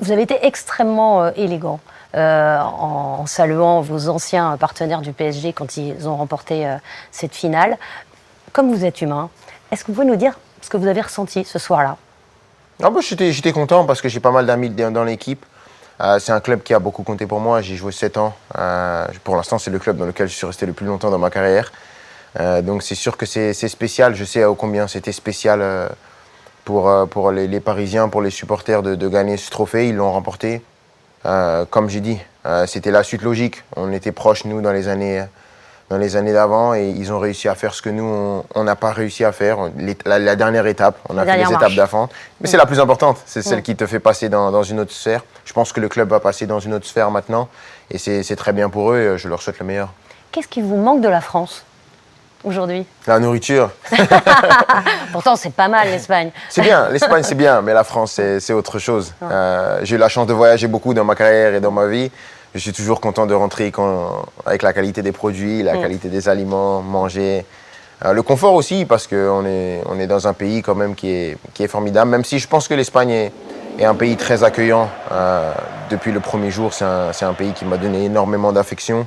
Vous avez été extrêmement élégant en saluant vos anciens partenaires du PSG quand ils ont remporté cette finale. Comme vous êtes humain, est-ce que vous pouvez nous dire ce que vous avez ressenti ce soir-là? J'étais content parce que j'ai pas mal d'amis dans l'équipe. C'est un club qui a beaucoup compté pour moi. J'ai joué 7 ans. Pour l'instant, c'est le club dans lequel je suis resté le plus longtemps dans ma carrière. Donc c'est sûr que c'est spécial. Je sais combien c'était spécial pour les Parisiens, pour les supporters de gagner ce trophée. Ils l'ont remporté. Comme j'ai dit, c'était la suite logique. On était proches, nous, dans les années d'avant, et ils ont réussi à faire ce que nous, on n'a pas réussi à faire. La dernière étape, on a fait les étapes d'avant. Mais c'est la plus importante, c'est celle qui te fait passer dans une autre sphère. Je pense que le club va passer dans une autre sphère maintenant, et c'est très bien pour eux, et je leur souhaite le meilleur. Qu'est-ce qui vous manque de la France aujourd'hui? La nourriture. Pourtant, c'est pas mal l'Espagne. C'est bien, l'Espagne c'est bien, mais la France c'est autre chose. J'ai eu la chance de voyager beaucoup dans ma carrière et dans ma vie. Je suis toujours content de rentrer avec la qualité des produits, la qualité des aliments, manger. Le confort aussi, parce qu'on est dans un pays quand même qui est formidable, même si je pense que l'Espagne est un pays très accueillant. Depuis le premier jour, c'est un pays qui m'a donné énormément d'affection.